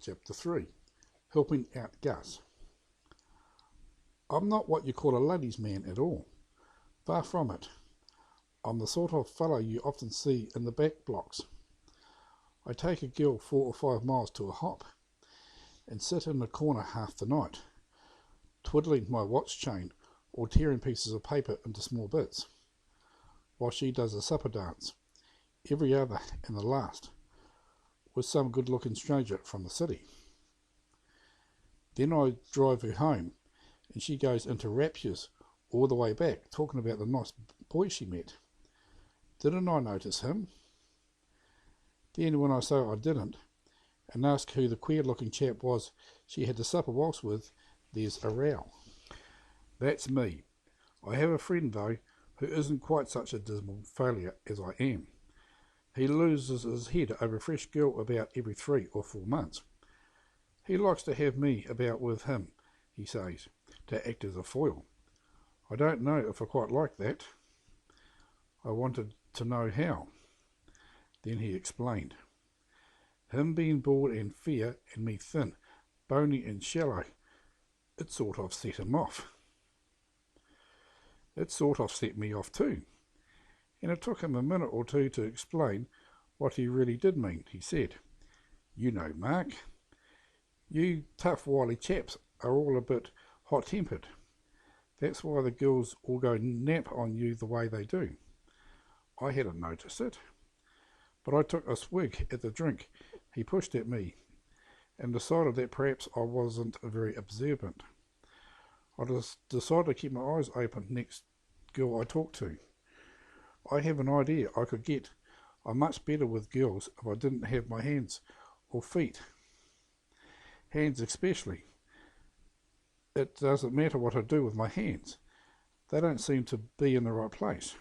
Chapter 3. Helping out Gus. I'm not what you call a ladies' man at all. Far from it. I'm the sort of fellow you often see in the back blocks. I take a girl 4 or 5 miles to a hop, and sit in the corner half the night, twiddling my watch chain or tearing pieces of paper into small bits, while she does a supper dance, every other and the last, with some good-looking stranger from the city. Then I drive her home, and she goes into raptures all the way back, talking about the nice boy she met. Didn't I notice him? Then when I say I didn't, and ask who the queer-looking chap was she had the supper whilst with, there's a row. That's me. I have a friend, though, who isn't quite such a dismal failure as I am. He loses his head over a fresh girl about every 3 or 4 months. He likes to have me about with him, he says, to act as a foil. I don't know if I quite like that. I wanted to know how. Then he explained. Him being bored and fair, and me thin, bony and shallow, it sort of set him off. It sort of set me off too, and it took him a minute or two to explain what he really did mean. He said, "You know, Mark, you tough wily chaps are all a bit hot-tempered. That's why the girls all go nap on you the way they do. I hadn't noticed it, but I took a swig at the drink he pushed at me, and decided that perhaps I wasn't very observant. I just decided to keep my eyes open next girl I talked to. I have an idea I could get on much better with girls if I didn't have my hands or feet. Hands especially. It doesn't matter what I do with my hands. They don't seem to be in the right place.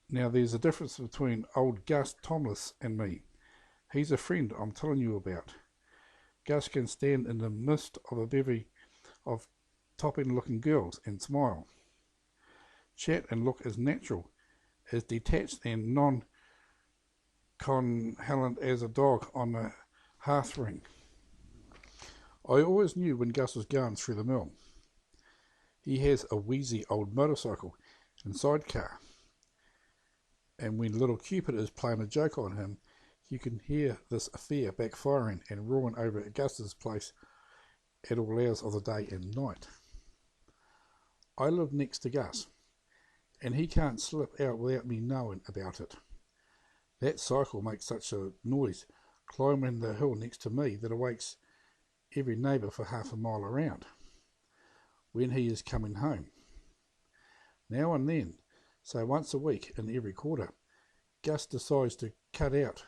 Now there's a difference between old Gus Tomlins and me. He's a friend I'm telling you about. Gus can stand in the midst of a bevy of topping-looking girls and smile, chat and look as natural, as detached and non-conhalent as a dog on a hearth ring. I always knew when Gus was going through the mill. He has a wheezy old motorcycle and sidecar, and when little Cupid is playing a joke on him, you can hear this affair backfiring and roaring over at Gus's place at all hours of the day and night. I live next to Gus, and he can't slip out without me knowing about it. That cycle makes such a noise climbing the hill next to me that it wakes every neighbour for half a mile around when he is coming home. Now and then, say once a week in every quarter, Gus decides to cut out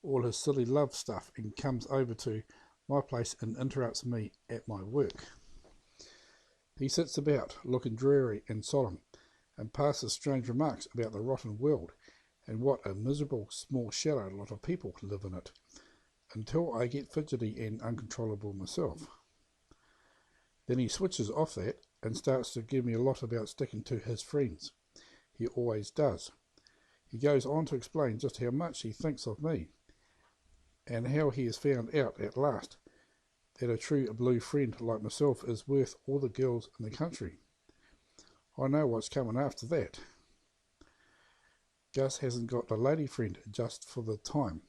all his silly love stuff and comes over to my place and interrupts me at my work. He sits about, looking dreary and solemn, and passes strange remarks about the rotten world and what a miserable, small, shallow lot of people live in it, until I get fidgety and uncontrollable myself. Then he switches off that and starts to give me a lot about sticking to his friends. He always does. He goes on to explain just how much he thinks of me, and how he has found out at last that a true blue friend like myself is worth all the girls in the country. I know what's coming after that. Gus hasn't got a lady friend just for the time,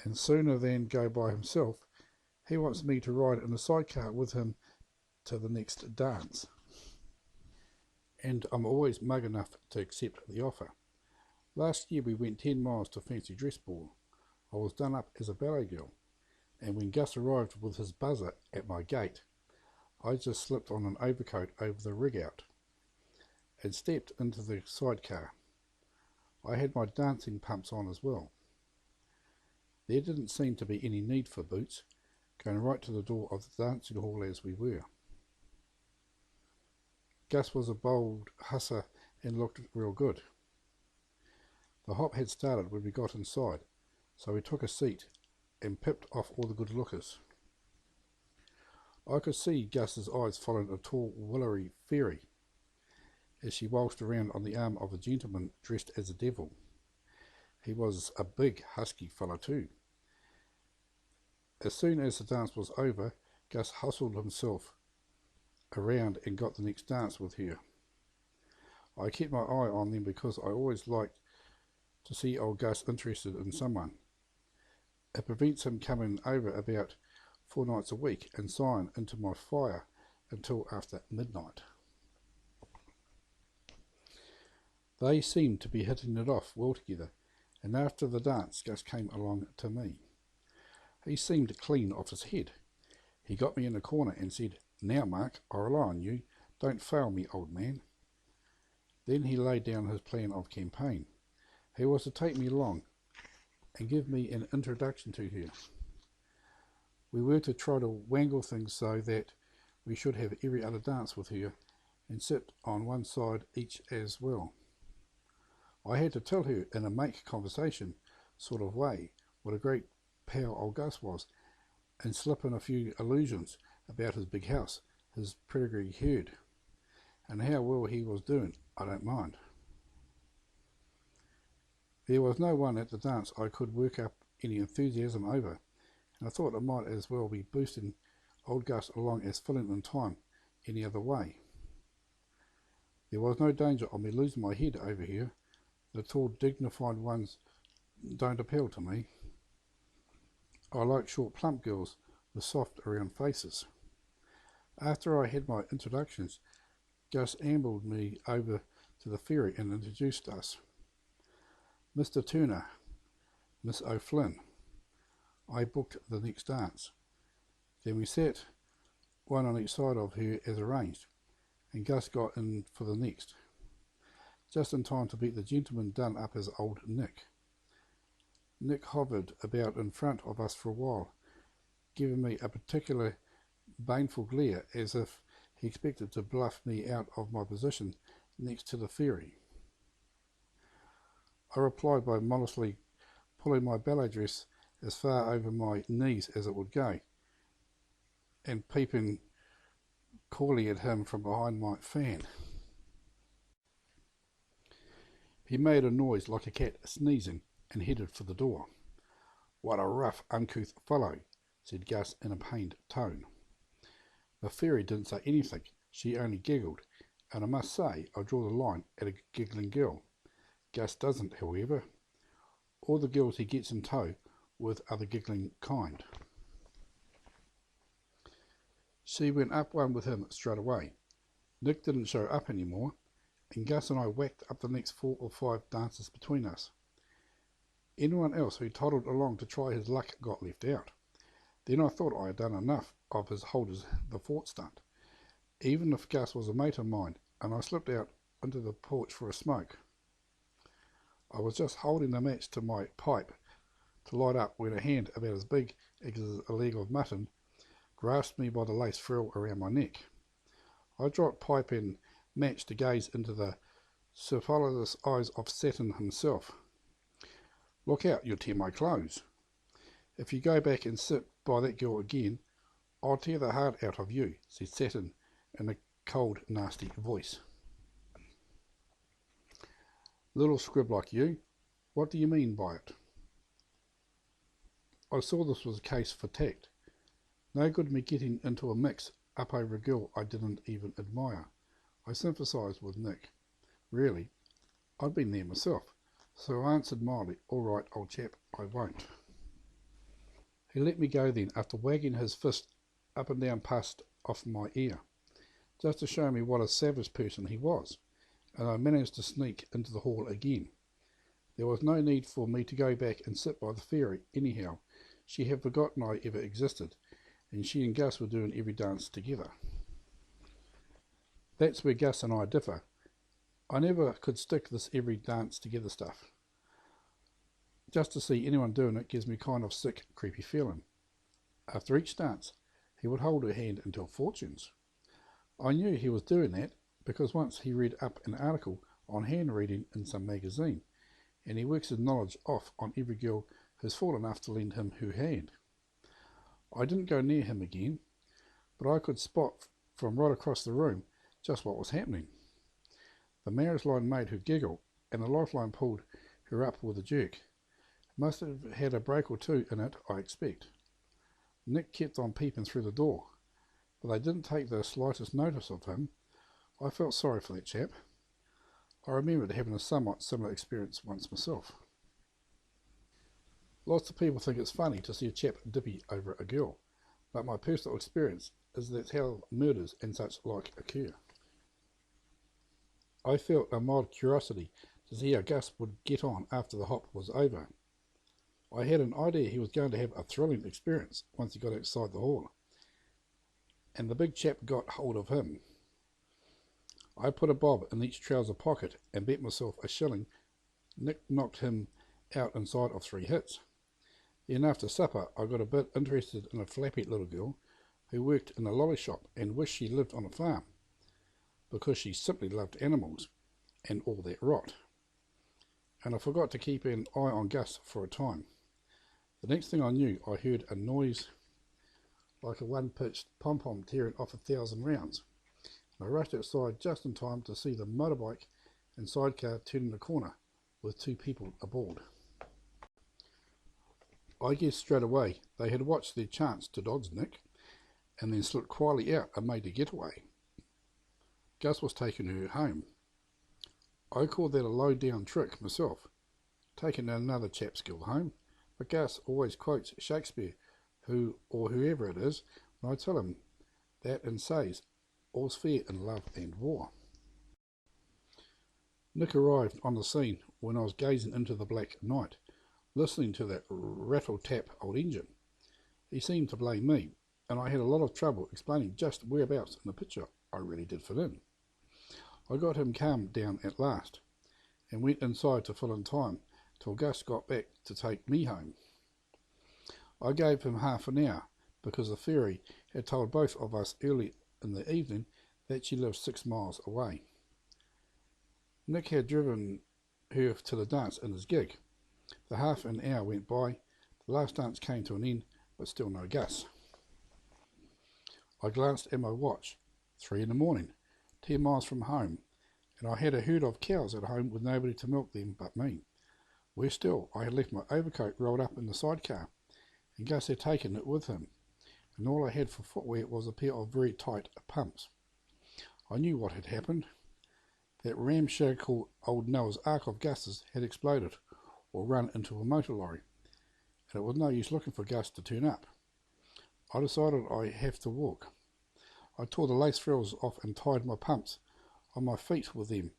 and sooner than go by himself, he wants me to ride in a sidecar with him to the next dance. And I'm always mug enough to accept the offer. Last year we went 10 miles to fancy dress ball. I was done up as a ballet girl, and when Gus arrived with his buzzer at my gate, I just slipped on an overcoat over the rig-out and stepped into the sidecar. I had my dancing pumps on as well. There didn't seem to be any need for boots, going right to the door of the dancing hall as we were. Gus was a bold husser and looked real good. The hop had started when we got inside, so we took a seat and pipped off all the good lookers. I could see Gus's eyes following a tall, willowy fairy as she waltzed around on the arm of a gentleman dressed as a devil. He was a big, husky fellow too, As soon as the dance was over, Gus hustled himself around and got the next dance with her. I kept my eye on them because I always liked to see old Gus interested in someone. It prevents him coming over about 4 nights a week and sighing into my fire until after midnight. They seemed to be hitting it off well together, and after the dance Gus came along to me. He seemed clean off his head. He got me in a corner and said, "Now, Mark, I rely on you. Don't fail me, old man." Then he laid down his plan of campaign. He was to take me along and give me an introduction to her. We were to try to wangle things so that we should have every other dance with her and sit on one side each as well. I had to tell her in a make conversation sort of way what a great pal old Gus was, and slip in a few allusions about his big house, his pedigree herd, and how well he was doing. I don't mind. There was no one at the dance I could work up any enthusiasm over, and I thought it might as well be boosting old Gus along as filling in time any other way. There was no danger of me losing my head over here. The tall, dignified ones don't appeal to me. I like short, plump girls with soft, round faces. After I had my introductions, Gus ambled me over to the ferry and introduced us. Mr. Turner, Miss O'Flynn. I booked the next dance. Then we sat one on each side of her as arranged, and Gus got in for the next, just in time to beat the gentleman done up as old Nick. Nick hovered about in front of us for a while, giving me a particular baneful glare as if he expected to bluff me out of my position next to the ferry. I replied by modestly pulling my ballet dress as far over my knees as it would go, and peeping coyly at him from behind my fan. He made a noise like a cat sneezing and headed for the door. "What a rough, uncouth fellow," said Gus in a pained tone. The fairy didn't say anything, she only giggled, and I must say I draw the line at a giggling girl. Gus doesn't, however. All the girls he gets in tow with are the giggling kind. She went up one with him straight away. Nick didn't show up anymore, and Gus and I whacked up the next 4 or 5 dances between us. Anyone else who toddled along to try his luck got left out. Then I thought I had done enough of his holders the fort stunt, even if Gus was a mate of mine, and I slipped out into the porch for a smoke. I was just holding the match to my pipe to light up when a hand about as big as a leg of mutton grasped me by the lace frill around my neck. I dropped pipe and match to gaze into the superfluous eyes of Saturn himself. "Look out, you'll tear my clothes. If you go back and sit by that girl again, I'll tear the heart out of you," said Saturn in a cold, nasty voice. "Little scrib like you, what do you mean by it?" I saw this was a case for tact. No good me getting into a mix up over a girl I didn't even admire. I sympathised with Nick. Really, I'd been there myself, so I answered mildly, "All right, old chap, I won't." He let me go then, after wagging his fist up and down past off my ear, just to show me what a savage person he was, and I managed to sneak into the hall again. There was no need for me to go back and sit by the fairy, anyhow. She had forgotten I ever existed, and she and Gus were doing every dance together. That's where Gus and I differ. I never could stick this every dance together stuff. Just to see anyone doing it gives me kind of sick, creepy feeling. After each dance, he would hold her hand and tell fortunes. I knew he was doing that because once he read up an article on hand reading in some magazine, and he works his knowledge off on every girl who's fool enough to lend him her hand. I didn't go near him again, but I could spot from right across the room just what was happening. The marriage line made her giggle, and the lifeline pulled her up with a jerk. Must have had a break or two in it, I expect. Nick kept on peeping through the door, but they didn't take the slightest notice of him. I felt sorry for that chap. I remembered having a somewhat similar experience once myself. Lots of people think it's funny to see a chap dippy over a girl, but my personal experience is that's how murders and such like occur. I felt a mild curiosity to see how Gus would get on after the hop was over. I had an idea he was going to have a thrilling experience once he got outside the hall, and the big chap got hold of him. I put a bob in each trouser pocket and bet myself a shilling Nick knocked him out inside of 3 hits. Then after supper I got a bit interested in a flappy little girl who worked in a lolly shop and wished she lived on a farm, because she simply loved animals and all that rot. And I forgot to keep an eye on Gus for a time. The next thing I knew, I heard a noise like a one-pitched pom-pom tearing off 1,000 rounds. I rushed outside just in time to see the motorbike and sidecar turning the corner with 2 people aboard. I guessed straight away they had watched their chance to dodge Nick and then slipped quietly out and made a getaway. Gus was taking her home. I called that a low-down trick myself, taking another chap's girl home, but Gus always quotes Shakespeare, whoever it is, when I tell him that, and says, "All's fair in love and war." Nick arrived on the scene when I was gazing into the black night, listening to that rattle-tap old engine. He seemed to blame me, and I had a lot of trouble explaining just whereabouts in the picture I really did fit in. I got him calmed down at last, and went inside to fill in time till Gus got back to take me home. I gave him half an hour, because the fairy had told both of us early in the evening that she lived 6 miles away. Nick had driven her to the dance in his gig. The half an hour went by, the last dance came to an end, but still no Gus. I glanced at my watch, 3 in the morning, 10 miles from home, and I had a herd of cows at home with nobody to milk them but me. Worse still, I had left my overcoat rolled up in the sidecar, and Gus had taken it with him, and all I had for footwear was a pair of very tight pumps. I knew what had happened. That ramshackle old Noah's Ark of Gus's had exploded, or run into a motor lorry, and it was no use looking for Gus to turn up. I decided I'd have to walk. I tore the lace frills off and tied my pumps on my feet with them,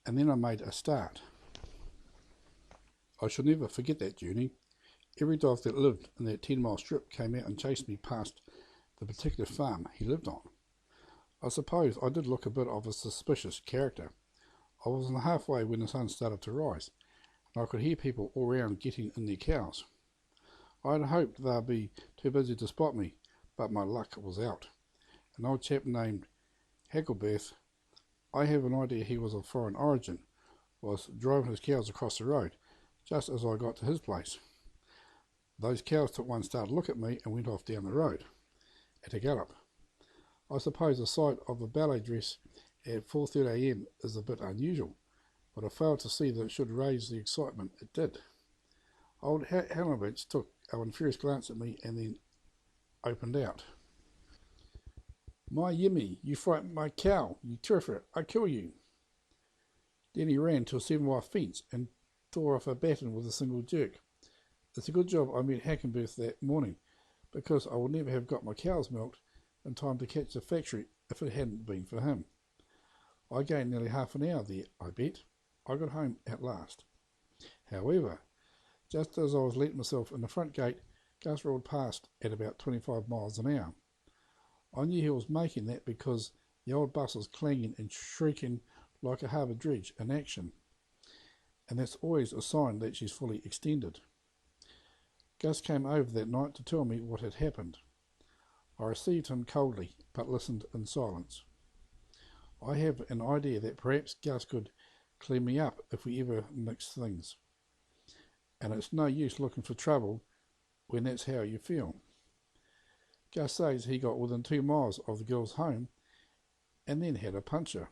and then I made a start. I shall never forget that journey. Every dog that lived in that 10-mile strip came out and chased me past the particular farm he lived on. I suppose I did look a bit of a suspicious character. I was halfway when the sun started to rise, and I could hear people all round getting in their cows. I had hoped they'd be too busy to spot me, but my luck was out. An old chap named Hagglebirth, I have an idea he was of foreign origin, was driving his cows across the road just as I got to his place. Those cows took one start to look at me and went off down the road at a gallop. I suppose the sight of a ballet dress at 4:30 AM is a bit unusual, but I failed to see that it should raise the excitement it did. Old Hagglebirth took one furious glance at me and then opened out. "My Yimmy, you frightened my cow, you terrific, I kill you." Then he ran to a 7-wire fence and tore off a batten with a single jerk. It's a good job I met Hagglebirth that morning, because I would never have got my cows milked in time to catch the factory if it hadn't been for him. I gained nearly half an hour there, I bet. I got home at last. However, just as I was letting myself in the front gate, Gus rolled past at about 25 miles an hour. I knew he was making that because the old bus was clanging and shrieking like a harbour dredge in action, and that's always a sign that she's fully extended. Gus came over that night to tell me what had happened. I received him coldly, but listened in silence. I have an idea that perhaps Gus could clean me up if we ever mixed things, and it's no use looking for trouble when that's how you feel. Gus says he got within 2 miles of the girl's home and then had a puncture.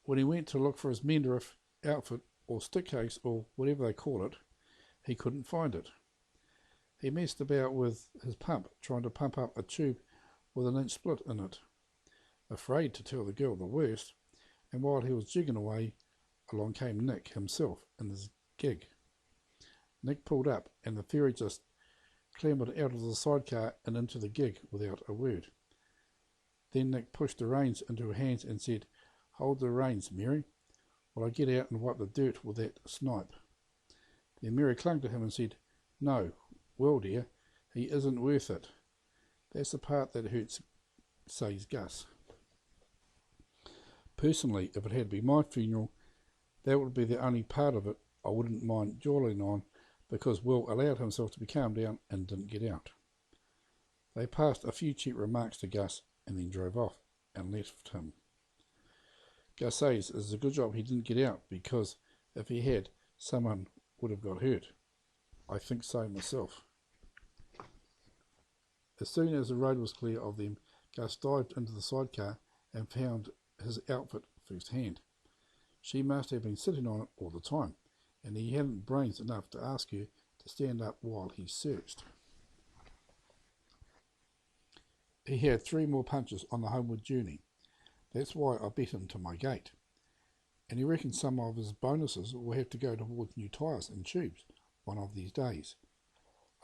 When he went to look for his Mendorif outfit or stick case or whatever they call it, he couldn't find it. He messed about with his pump, trying to pump up a tube with an inch split in it, afraid to tell the girl the worst, and while he was jigging away, along came Nick himself in his gig. Nick pulled up, and the fairy just clambered out of the sidecar and into the gig without a word. Then Nick pushed the reins into her hands and said, "Hold the reins, Mary, while I get out and wipe the dirt with that snipe." Then Mary clung to him and said, "No, well, dear, he isn't worth it." "That's the part that hurts," says Gus. "Personally, if it had been my funeral, that would be the only part of it I wouldn't mind dwelling on, because Will allowed himself to be calmed down and didn't get out." They passed a few cheap remarks to Gus and then drove off and left him. Gus says it's a good job he didn't get out, because if he had, someone would have got hurt. I think so myself. As soon as the road was clear of them, Gus dived into the sidecar and found his outfit firsthand. She must have been sitting on it all the time, and he hadn't brains enough to ask her to stand up while he searched. He had 3 more punches on the homeward journey. That's why I bet him to my gate. And he reckons some of his bonuses will have to go towards new tyres and tubes one of these days.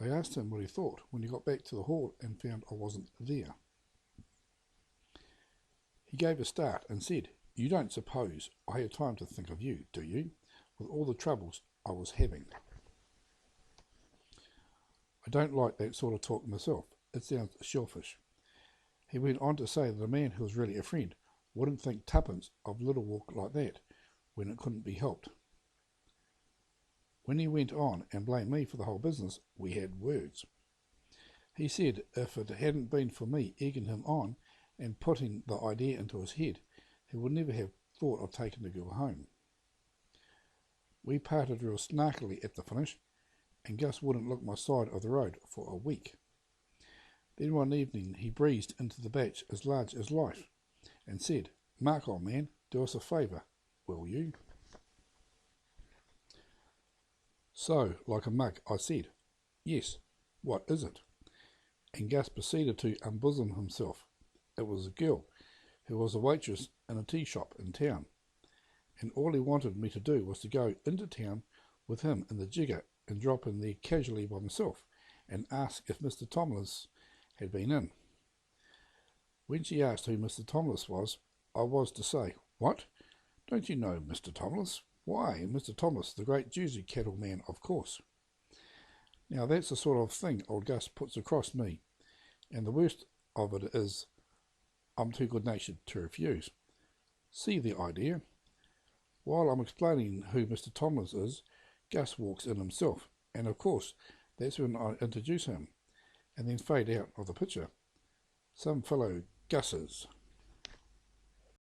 I asked him what he thought when he got back to the hall and found I wasn't there. He gave a start and said, "You don't suppose I had time to think of you, do you, with all the troubles I was having?" I don't like that sort of talk myself. It sounds shellfish. He went on to say that a man who was really a friend wouldn't think tuppence of little walk like that when it couldn't be helped. When he went on and blamed me for the whole business, we had words. He said if it hadn't been for me egging him on and putting the idea into his head, he would never have thought of taking the girl home. We parted real snarkily at the finish, and Gus wouldn't look my side of the road for a week. Then one evening he breezed into the batch as large as life and said, "Mark, old man, do us a favour, will you?" So, like a mug, I said, "Yes, what is it?" And Gus proceeded to unbosom himself. It was a girl who was a waitress in a tea shop in town, and all he wanted me to do was to go into town with him in the jigger and drop in there casually by myself and ask if Mr. Tomlins had been in. When she asked who Mr. Tomlins was, I was to say, "What? Don't you know Mr. Tomlins? Why, Mr. Tomlins, the great Jersey cattle man, of course." Now that's the sort of thing old Gus puts across me, and the worst of it is I'm too good-natured to refuse. See the idea? While I'm explaining who Mr. Tomlins is, Gus walks in himself, and of course that's when I introduce him, and then fade out of the picture. Some fellow Gus's.